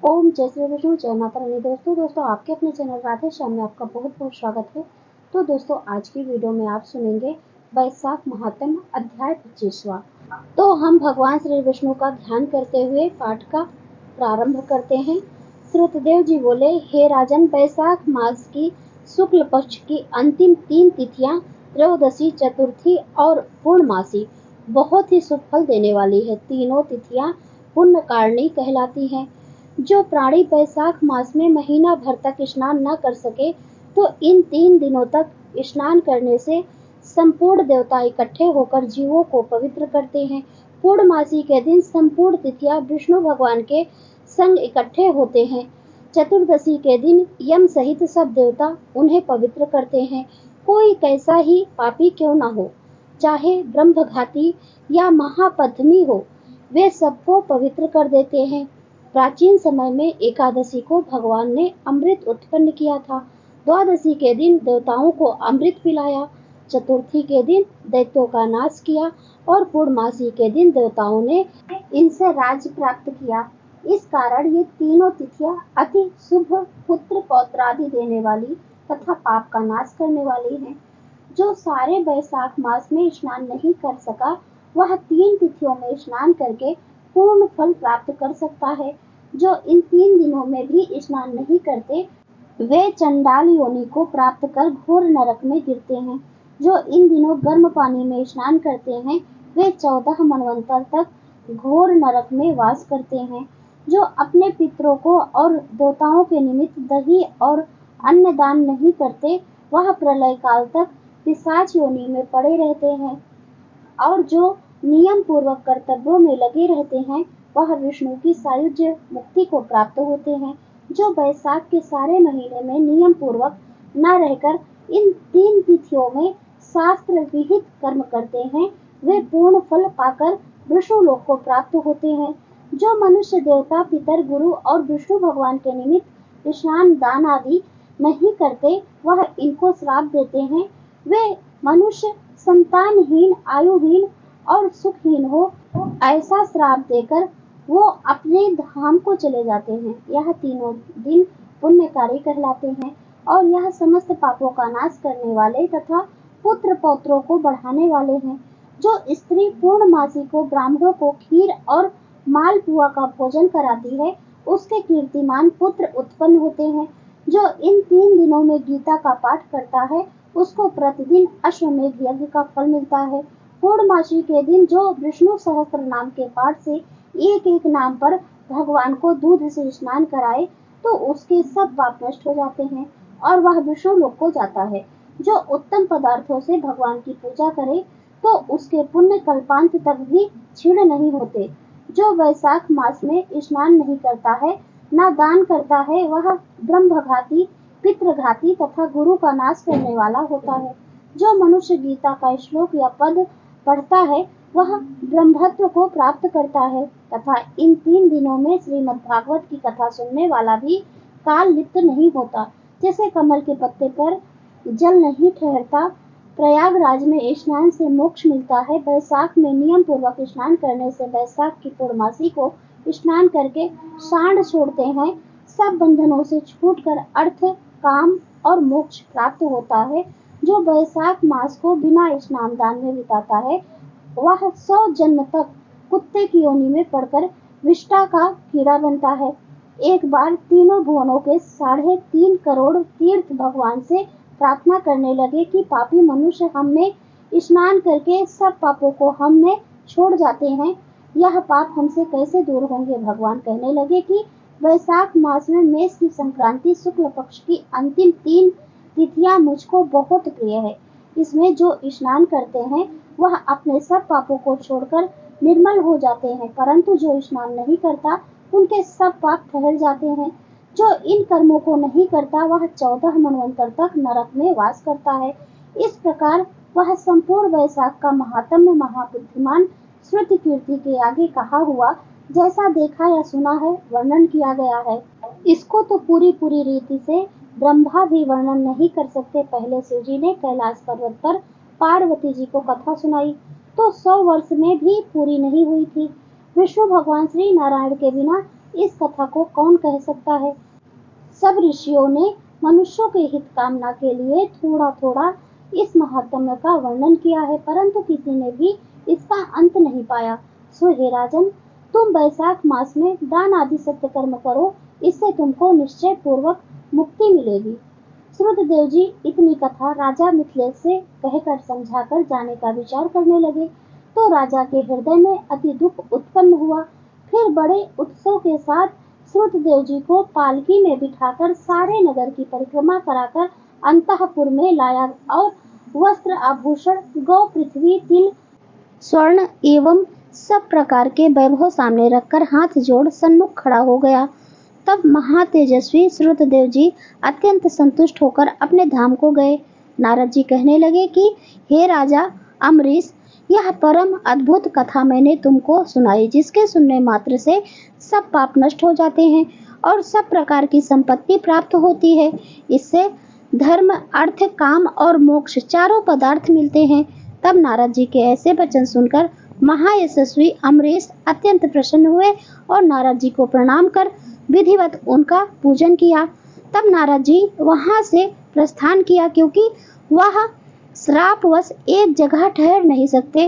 ओम जय श्री विष्णु जय माता रानी। दोस्तों आपके अपने चैनल राधे श्याम में आपका बहुत बहुत स्वागत है। तो दोस्तों आज की वीडियो में आप सुनेंगे वैशाख महात्म्य अध्याय 25वां। तो हम भगवान श्री विष्णु का ध्यान करते हुए पाठ का प्रारंभ करते हैं। श्रुतदेव जी बोले, हे राजन, वैशाख मास की शुक्ल पक्ष की अंतिम 3 तिथियां त्रयोदशी, चतुर्थी और पूर्णमासी बहुत ही शुभ फल देने वाली है। तीनों तिथियां पुण्यकारिणी कहलाती हैं। जो प्राणी वैशाख मास में महीना भर तक स्नान न कर सके तो इन 3 दिनों तक स्नान करने से संपूर्ण देवता इकट्ठे होकर जीवों को पवित्र करते हैं। पूर्णमासी के दिन संपूर्ण तिथियां विष्णु भगवान के संग इकट्ठे होते हैं। चतुर्दशी के दिन यम सहित सब देवता उन्हें पवित्र करते हैं। कोई कैसा ही पापी क्यों न हो, चाहे ब्रह्मघाती या महापद्मी हो, वे सबको पवित्र कर देते हैं। प्राचीन समय में एकादशी को भगवान ने अमृत उत्पन्न किया था। द्वादशी के दिन देवताओं को अमृत पिलाया। चतुर्थी के दिन दैत्यों का नाश किया और पूर्णमासी के दिन देवताओं ने इनसे राज्य प्राप्त किया। इस कारण ये तीनों तिथियां अति शुभ, पुत्र पौत्रादि देने वाली तथा पाप का नाश करने वाली हैं। जो सारे वैशाख मास में स्नान नहीं कर सका, वह 3 तिथियों में स्नान करके पूर्ण फल प्राप्त कर सकता है। जो इन 3 दिनों में भी स्नान नहीं करते, वे चंडाल योनि को प्राप्त कर घोर नरक में गिरते हैं। जो इन दिनों गर्म पानी में स्नान करते हैं, वे 14 मनवंतर तक घोर नरक में वास करते हैं। जो अपने पितरों को और देवताओं के निमित्त दही और अन्न दान नहीं करते, वह प्रलय काल तक पिशाच योनि में पड़े रहते हैं। और जो नियम पूर्वक कर्तव्यों में लगे रहते हैं, वह विष्णु की सायुज्य मुक्ति को प्राप्त होते हैं। जो वैशाख के सारे महीने में नियम पूर्वक न रहकर इन 3 तिथियों में शास्त्र विहित कर्म करते हैं, वे पूर्ण फल पाकर विष्णु लोक को प्राप्त होते हैं। जो मनुष्य, देवता, पितर, गुरु और विष्णु भगवान के निमित्त स्नान दान आदि नहीं करते, वह इनको श्राप देते हैं। वे मनुष्य संतानहीन, आयुहीन और सुखहीन हो, ऐसा श्राप देकर वो अपने धाम को चले जाते हैं। यह तीनों दिन पुण्यकारी कहलाते हैं और यह समस्त पापों का नाश करने वाले तथा पुत्र पौत्रों को बढ़ाने वाले हैं। जो स्त्री पूर्णमासी को ब्राह्मणों को खीर और मालपुआ का भोजन कराती है, उसके कीर्तिमान पुत्र उत्पन्न होते हैं। जो इन 3 दिनों में गीता का पाठ करता है, उसको प्रतिदिन अश्वमेध यज्ञ का फल मिलता है। पूर्णमासी के दिन जो विष्णु सहस्त्र नाम के पाठ से एक एक नाम पर भगवान को दूध से स्नान कराए, तो उसके सब पाप नष्ट हो जाते हैं और वह विष्णु लोक को जाता है। जो उत्तम पदार्थों से भगवान की पूजा करे, तो उसके पुण्य कल्पांत तक भी क्षीण नहीं होते। जो वैशाख मास में स्नान नहीं करता है, न दान करता है, वह ब्रह्मघाती, पितृघाती तथा गुरु का नाश करने वाला होता है। जो मनुष्य गीता का श्लोक या पद पढ़ता है, वह ब्रह्मत्व को प्राप्त करता है तथा इन 3 दिनों में श्रीमद् भागवत की कथा सुनने वाला भी काल लिप्त नहीं होता। जैसे कमल के पत्ते पर जल नहीं ठहरता, प्रयागराज में स्नान से मोक्ष मिलता है, वैशाख में नियम पूर्वक स्नान करने से वैशाख की पूर्णमासी को स्नान करके सांड छोड़ते हैं, सब बंधनों से छूटकर अर्थ, काम और मोक्ष प्राप्त होता है। जो वैशाख मास को बिना स्नान दान में बिताता है, वह 100 जन्म तक कुत्ते की योनि में पड़कर विष्टा का कीड़ा बनता है। एक बार तीनों भुवनों के 3.5 करोड़ तीर्थ भगवान से प्रार्थना करने लगे कि पापी मनुष्य हम में स्नान करके सब पापों को हम में छोड़ जाते हैं, यह पाप हमसे कैसे दूर होंगे। भगवान कहने लगे कि वैशाख मास में मेष की संक्रांति शुक्ल पक्ष की अंतिम 3 तिथियां मुझको बहुत प्रिय है। इसमें जो स्नान करते हैं, वह अपने सब पापों को छोड़कर निर्मल हो जाते हैं, परंतु जो स्नान नहीं करता, उनके सब पाप ठहर जाते हैं। जो इन कर्मों को नहीं करता, वह 14 मनवंतर तक नरक में वास करता है। इस प्रकार वह संपूर्ण वैशाख का महात्म्य महाबुद्धिमान श्रुति कीर्ति के आगे कहा हुआ जैसा देखा या सुना है, वर्णन किया गया है। इसको तो पूरी रीति से ब्रह्मा भी वर्णन नहीं कर सकते। पहले शिव जी ने कैलाश पर्वत पर पार्वती जी को कथा सुनाई तो 100 वर्ष में भी पूरी नहीं हुई थी। विष्णु भगवान श्री नारायण के बिना इस कथा को कौन कह सकता है। सब ऋषियों ने मनुष्यों के हित कामना के लिए थोड़ा थोड़ा इस महात्म्य का वर्णन किया है, परंतु किसी ने भी इसका अंत नहीं पाया। सो हे राजन, तुम वैशाख मास में दान आदि सत्य कर्म करो, इससे तुमको निश्चय पूर्वक मुक्ति मिलेगी। श्रुतदेव जी इतनी कथा राजा मिथिलेश से कहकर समझाकर जाने का विचार करने लगे, तो राजा के हृदय में अति दुख उत्पन्न हुआ। फिर बड़े उत्सव के साथ श्रुतदेव जी को पालकी में बिठाकर सारे नगर की परिक्रमा कराकर अंतःपुर में लाया और वस्त्र आभूषण, गौ, पृथ्वी, तिल, स्वर्ण एवं सब प्रकार के वैभव सामने रखकर हाथ जोड़ सन्मुख खड़ा हो गया। तब महातेजस्वी श्रुतदेव जी अत्यंत संतुष्ट होकर अपने धाम को गए। नारद जी कहने लगे कि हे राजा अम्बरीश, यह परम अद्भुत कथा मैंने तुमको सुनाई, जिसके सुनने मात्र से सब पाप नष्ट हो जाते हैं और सब प्रकार की संपत्ति प्राप्त होती है। इससे धर्म, अर्थ, काम और मोक्ष चारों पदार्थ मिलते हैं। तब नारद जी के ऐसे वचन सुनकर महायशस्वी अम्बरीश अत्यंत प्रसन्न हुए और नारद जी को प्रणाम कर विधिवत उनका पूजन किया। तब नारद जी वहां से प्रस्थान किया, क्योंकि वह श्रापवश एक जगह ठहर नहीं सकते।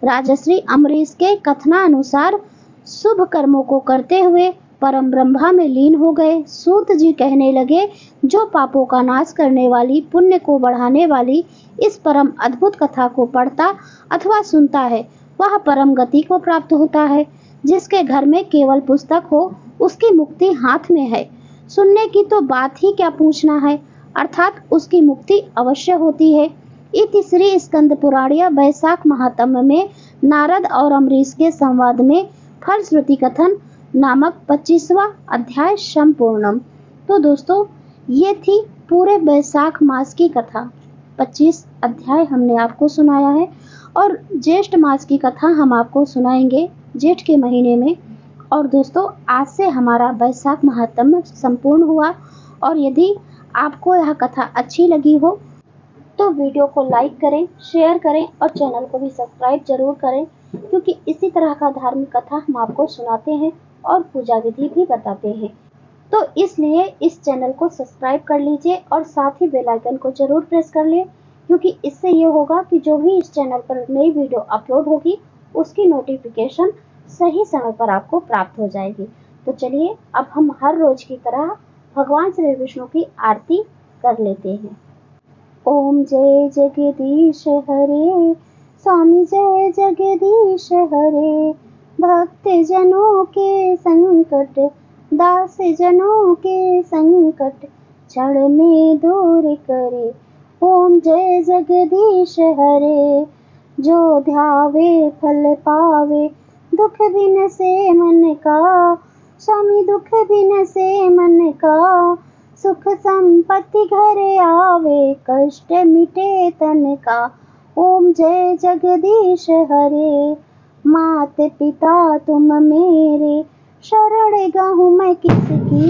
राजश्री अम्बरीश के कथनानुसार शुभ कर्मों को करते हुए परम ब्रह्मा में लीन हो गए। सूत जी कहने लगे, जो पापों का नाश करने वाली, पुण्य को बढ़ाने वाली इस परम अद्भुत कथा को पढ़ता अथवा सुनता है, वह परम गति को प्राप्त होता है। जिसके घर में केवल पुस्तक हो, उसकी मुक्ति हाथ में है। सुनने की तो बात ही क्या पूछना है, अर्थात उसकी मुक्ति अवश्य होती है। इति श्री स्कंद पुराणीय वैशाख महात्म्य में नारद और अम्बरीश के संवाद में फलश्रुति कथन नामक 25वां अध्याय संपूर्णम। तो दोस्तों, ये थी पूरे वैशाख मास की कथा। 25 अध्याय हमने आपको सुनाया है और ज्येष्ठ मास की कथा हम आपको सुनाएंगे जेठ के महीने में। और दोस्तों, आज से हमारा वैशाख महात्म्य संपूर्ण हुआ। और यदि आपको यह कथा अच्छी लगी हो तो वीडियो को लाइक करें, शेयर करें और चैनल को भी सब्सक्राइब जरूर करें, क्योंकि इसी तरह का धार्मिक कथा हम आपको सुनाते हैं और पूजा विधि भी बताते हैं। तो इसलिए इस चैनल को सब्सक्राइब कर लीजिए और साथ ही बेल आइकन को जरूर प्रेस कर लें, क्योंकि इससे ये होगा कि जो भी इस चैनल पर नई वीडियो अपलोड होगी उसकी नोटिफिकेशन सही समय पर आपको प्राप्त हो जाएगी। तो चलिए अब हम हर रोज की तरह भगवान श्री विष्णु की आरती कर लेते हैं। ओम जय जगदीश हरे, स्वामी जय जगदीश हरे, भक्त जनों के संकट, दास जनों के संकट, क्षण में दूर करे। ओम जय जगदीश हरे, जो ध्यावे फल पावे, दुख बिन से मन का, स्वामी दुख बिन से मन का, सुख संपत्ति घर आवे, कष्ट मिटे तन का। ओम जय जगदीश हरे, मात पिता तुम मेरे, शरण गहूँ मैं किसकी,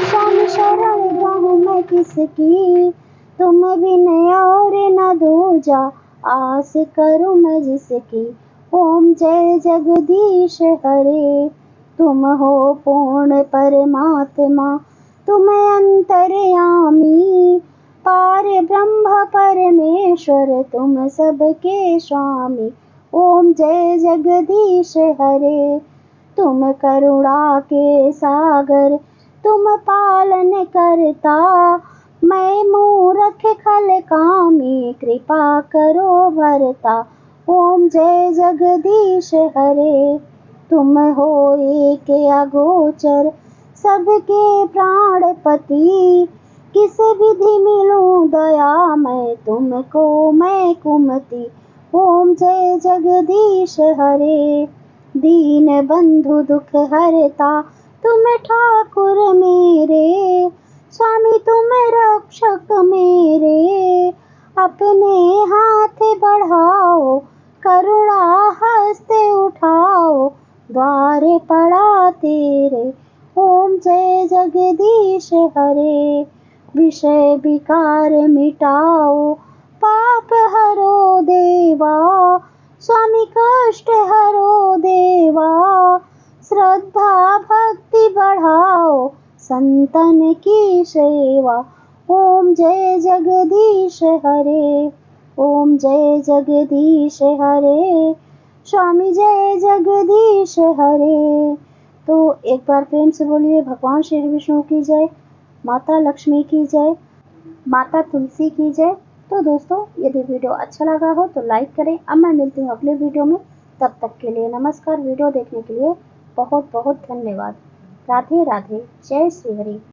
स्वामी शरण गहूँ मैं किसकी, तुम बिन और न दूजा, आस करूँ मैं जिसकी। ओम जय जगदीश हरे, तुम हो पूर्ण परमात्मा, तुम अंतर्यामी, पार ब्रह्म परमेश्वर, तुम सबके स्वामी। ओम जय जगदीश हरे, तुम करुणा के सागर, तुम पालन करता, मैं मूर्ख खल कामी, कृपा करो भरता। ओम जय जगदीश हरे, तुम हो एक अगोचर, सबके प्राणपति, किस विधि मिलूं दया मैं तुमको, मैं कुमति। ओम जय जगदीश हरे, दीन बंधु दुख हरता, तुम ठाकुर मेरे, स्वामी तुम रक्षक मेरे, अपने हाथ बढ़ाओ, करुणा हस्त उठाओ, द्वार पड़ा तेरे। ओम जय जगदीश हरे, विषय विकार मिटाओ, पाप हरो देवा, स्वामी कष्ट हरो देवा, श्रद्धा भक्ति बढ़ाओ, संतन की सेवा। ओम जय जगदीश हरे, ओम जय जगदीश हरे, स्वामी जय जगदीश हरे। तो एक बार प्रेम से बोलिए भगवान श्री विष्णु की जय, माता लक्ष्मी की जय, माता तुलसी की जय। तो दोस्तों यदि वीडियो अच्छा लगा हो तो लाइक करें। अब मैं मिलती हूँ अगले वीडियो में, तब तक के लिए नमस्कार। वीडियो देखने के लिए बहुत बहुत धन्यवाद। राधे राधे, जय श्री हरि।